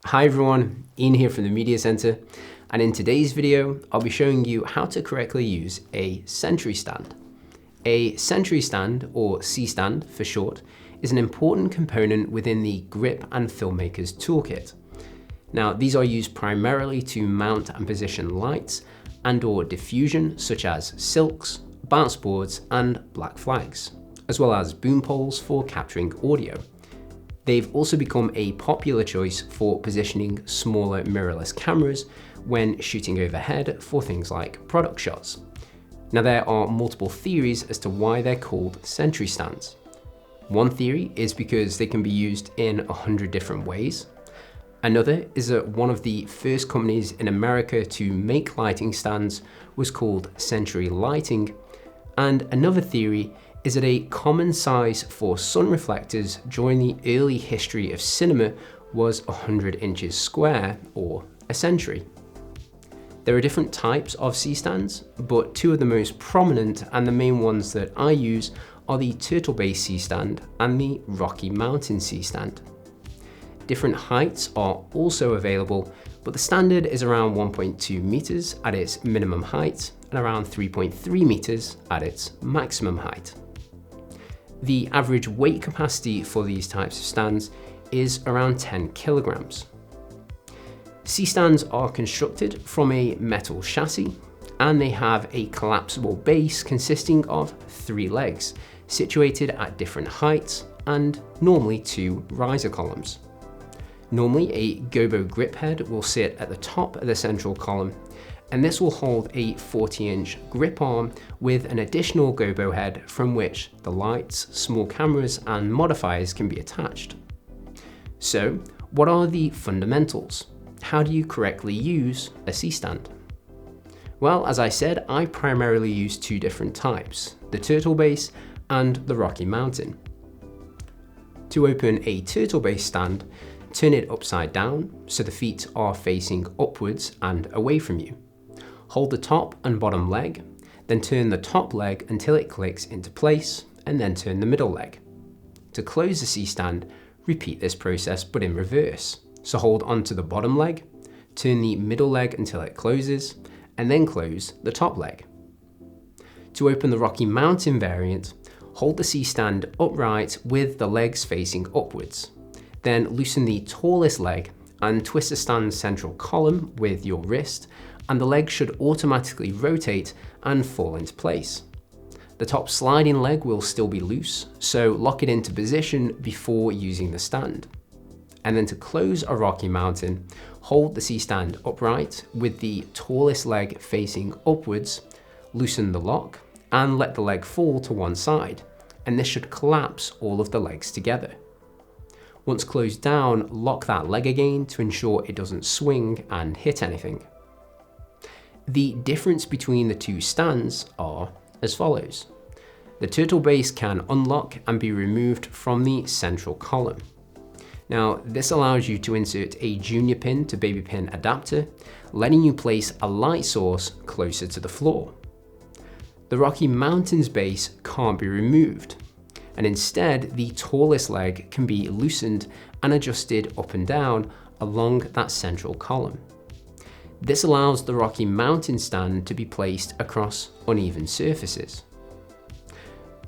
Hi everyone, Ian here from the Media Center, and in today's video, I'll be showing you how to correctly use a century stand. A century stand, or C-stand for short, is an important component within the grip and filmmaker's toolkit. Now, these are used primarily to mount and position lights and/or diffusion, such as silks, bounce boards, and black flags, as well as boom poles for capturing audio. They've also become a popular choice for positioning smaller mirrorless cameras when shooting overhead for things like product shots. Now, there are multiple theories as to why they're called century stands. One theory is because they can be used in 100 different ways. Another is that one of the first companies in America to make lighting stands was called Century Lighting. And another theory is that a common size for sun reflectors during the early history of cinema was 100 inches square, or a century. There are different types of C-stands, but two of the most prominent and the main ones that I use are the turtle base C-stand and the Rocky Mountain C-stand. Different heights are also available, but the standard is around 1.2 meters at its minimum height and around 3.3 meters at its maximum height. The average weight capacity for these types of stands is around 10 kilograms. C-stands are constructed from a metal chassis, and they have a collapsible base consisting of 3 legs, situated at different heights, and normally 2 riser columns. Normally, a Gobo grip head will sit at the top of the central column, and this will hold a 40-inch grip arm with an additional Gobo head from which the lights, small cameras, and modifiers can be attached. So, what are the fundamentals? How do you correctly use a C-stand? Well, as I said, I primarily use 2 different types, the turtle base and the Rocky Mountain. To open a turtle base stand, turn it upside down so the feet are facing upwards and away from you. Hold the top and bottom leg, then turn the top leg until it clicks into place, and then turn the middle leg. To close the C-stand, repeat this process but in reverse. So hold onto the bottom leg, turn the middle leg until it closes, and then close the top leg. To open the Rocky Mountain variant, hold the C-stand upright with the legs facing upwards. Then loosen the tallest leg and twist the stand's central column with your wrist, and the leg should automatically rotate and fall into place. The top sliding leg will still be loose, so lock it into position before using the stand. And then to close a Rocky Mountain, hold the C-stand upright with the tallest leg facing upwards, loosen the lock, and let the leg fall to one side, and this should collapse all of the legs together. Once closed down, lock that leg again to ensure it doesn't swing and hit anything. The difference between the 2 stands are as follows. The turtle base can unlock and be removed from the central column. Now, this allows you to insert a junior pin to baby pin adapter, letting you place a light source closer to the floor. The Rocky Mountain's base can't be removed, and instead the tallest leg can be loosened and adjusted up and down along that central column. This allows the Rocky Mountain stand to be placed across uneven surfaces.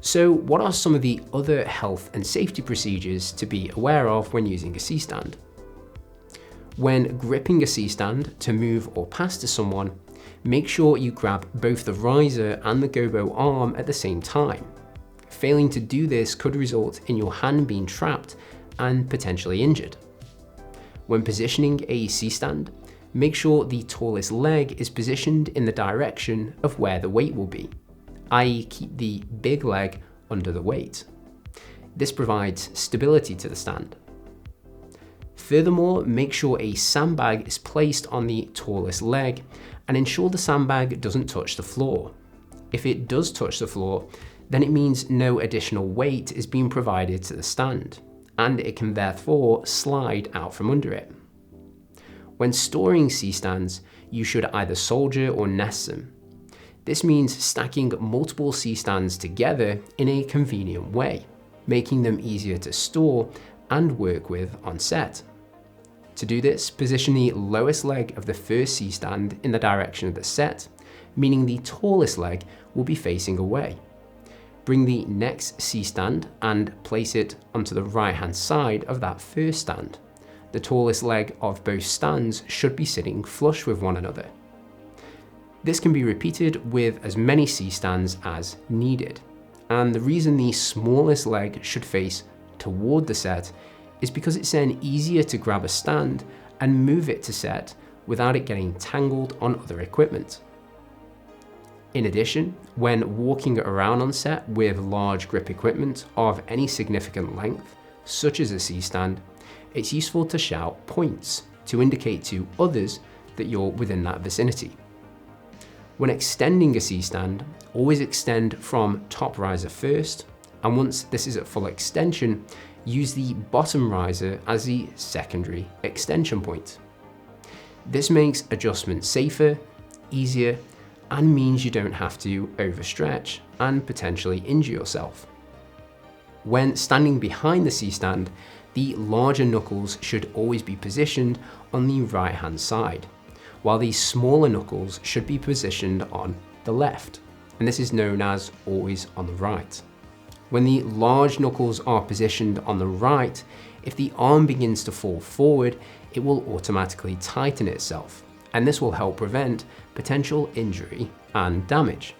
So, what are some of the other health and safety procedures to be aware of when using a C-stand? When gripping a C-stand to move or pass to someone, make sure you grab both the riser and the Gobo arm at the same time. Failing to do this could result in your hand being trapped and potentially injured. When positioning a C-stand, make sure the tallest leg is positioned in the direction of where the weight will be, i.e. keep the big leg under the weight. This provides stability to the stand. Furthermore, make sure a sandbag is placed on the tallest leg and ensure the sandbag doesn't touch the floor. If it does touch the floor, then it means no additional weight is being provided to the stand, and it can therefore slide out from under it. When storing C-stands, you should either solder or nest them. This means stacking multiple C-stands together in a convenient way, making them easier to store and work with on set. To do this, position the lowest leg of the first C-stand in the direction of the set, meaning the tallest leg will be facing away. Bring the next C-stand and place it onto the right-hand side of that first stand. The tallest leg of both stands should be sitting flush with one another. This can be repeated with as many C-stands as needed. And the reason the smallest leg should face toward the set is because it's then easier to grab a stand and move it to set without it getting tangled on other equipment. In addition, when walking around on set with large grip equipment of any significant length, such as a C-stand, it's useful to shout points to indicate to others that you're within that vicinity. When extending a C-stand, always extend from top riser first, and once this is at full extension, use the bottom riser as the secondary extension point. This makes adjustment safer, easier, and means you don't have to overstretch and potentially injure yourself. When standing behind the C-stand, the larger knuckles should always be positioned on the right-hand side, while the smaller knuckles should be positioned on the left, and this is known as always on the right. When the large knuckles are positioned on the right, if the arm begins to fall forward, it will automatically tighten itself, and this will help prevent potential injury and damage.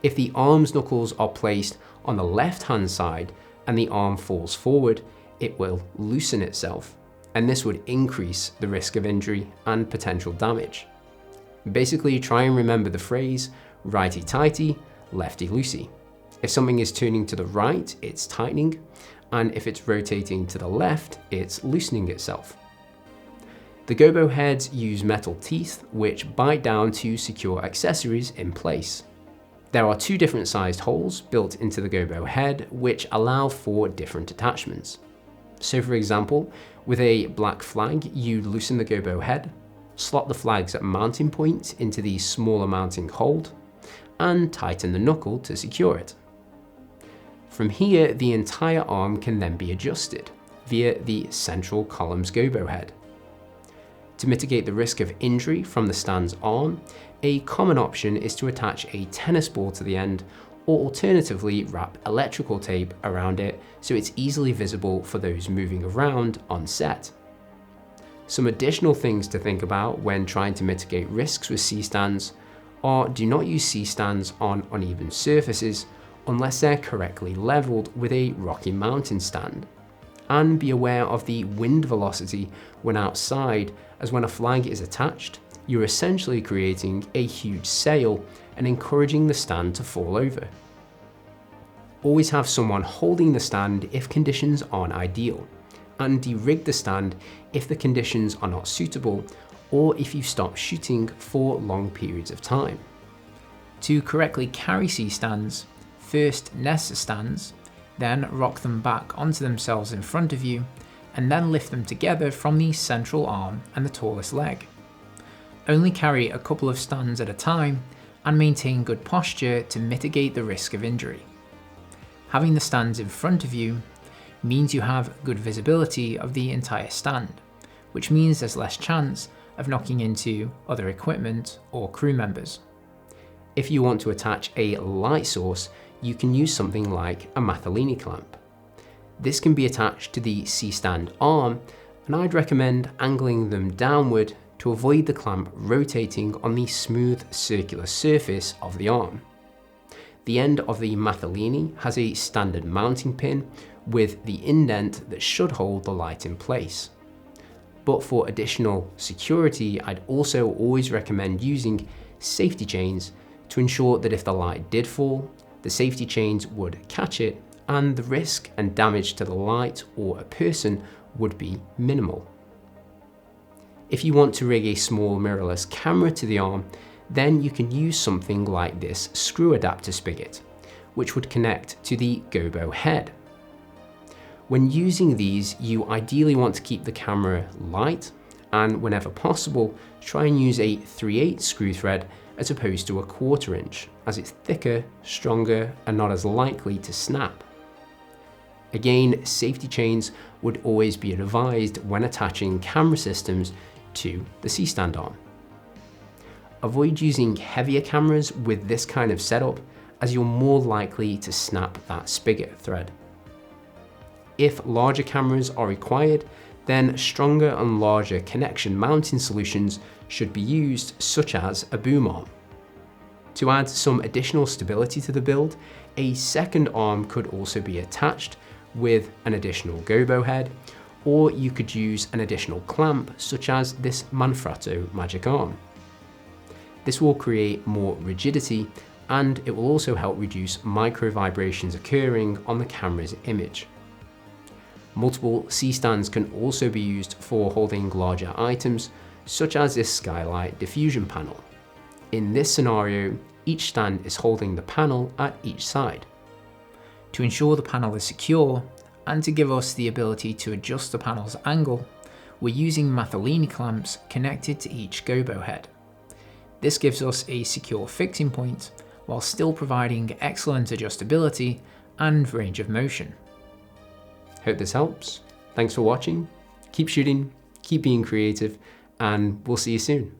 If the arm's knuckles are placed on the left-hand side and the arm falls forward, it will loosen itself, and this would increase the risk of injury and potential damage. Basically, try and remember the phrase, righty-tighty, lefty-loosey. If something is turning to the right, it's tightening, and if it's rotating to the left, it's loosening itself. The Gobo heads use metal teeth which bite down to secure accessories in place. There are two different sized holes built into the Gobo head which allow for different attachments. So for example, with a black flag, you loosen the Gobo head, slot the flag's mounting point into the smaller mounting hold, and tighten the knuckle to secure it. From here, the entire arm can then be adjusted via the central column's Gobo head. To mitigate the risk of injury from the stand's arm, a common option is to attach a tennis ball to the end, or alternatively wrap electrical tape around it so it's easily visible for those moving around on set. Some additional things to think about when trying to mitigate risks with C-stands are do not use C-stands on uneven surfaces unless they're correctly leveled with a rocky mountain stand. And be aware of the wind velocity when outside, as when a flag is attached, you're essentially creating a huge sail and encouraging the stand to fall over. Always have someone holding the stand if conditions aren't ideal, and de-rig the stand if the conditions are not suitable or if you stop shooting for long periods of time. To correctly carry C-stands, first nest the stands, then rock them back onto themselves in front of you, and then lift them together from the central arm and the tallest leg. Only carry a couple of stands at a time and maintain good posture to mitigate the risk of injury. Having the stands in front of you means you have good visibility of the entire stand, which means there's less chance of knocking into other equipment or crew members. If you want to attach a light source, you can use something like a Matthellini clamp. This can be attached to the C-stand arm, and I'd recommend angling them downward to avoid the clamp rotating on the smooth circular surface of the arm. The end of the Matthellini has a standard mounting pin with the indent that should hold the light in place. But for additional security, I'd also always recommend using safety chains to ensure that if the light did fall, the safety chains would catch it and the risk and damage to the light or a person would be minimal. If you want to rig a small mirrorless camera to the arm, then you can use something like this screw adapter spigot, which would connect to the Gobo head. When using these, you ideally want to keep the camera light, and whenever possible, try and use a 3/8 screw thread as opposed to a 1/4 inch, as it's thicker, stronger, and not as likely to snap. Again, safety chains would always be advised when attaching camera systems to the C-stand arm. Avoid using heavier cameras with this kind of setup, as you're more likely to snap that spigot thread. If larger cameras are required, then stronger and larger connection mounting solutions should be used, such as a boom arm. To add some additional stability to the build, a second arm could also be attached with an additional Gobo head, or you could use an additional clamp such as this Manfrotto magic arm. This will create more rigidity, and it will also help reduce micro vibrations occurring on the camera's image. Multiple C-stands can also be used for holding larger items, such as this skylight diffusion panel. In this scenario, each stand is holding the panel at each side. To ensure the panel is secure, and to give us the ability to adjust the panel's angle, we're using Matthellini clamps connected to each Gobo head. This gives us a secure fixing point, while still providing excellent adjustability and range of motion. Hope this helps. Thanks for watching. Keep shooting, keep being creative, and we'll see you soon.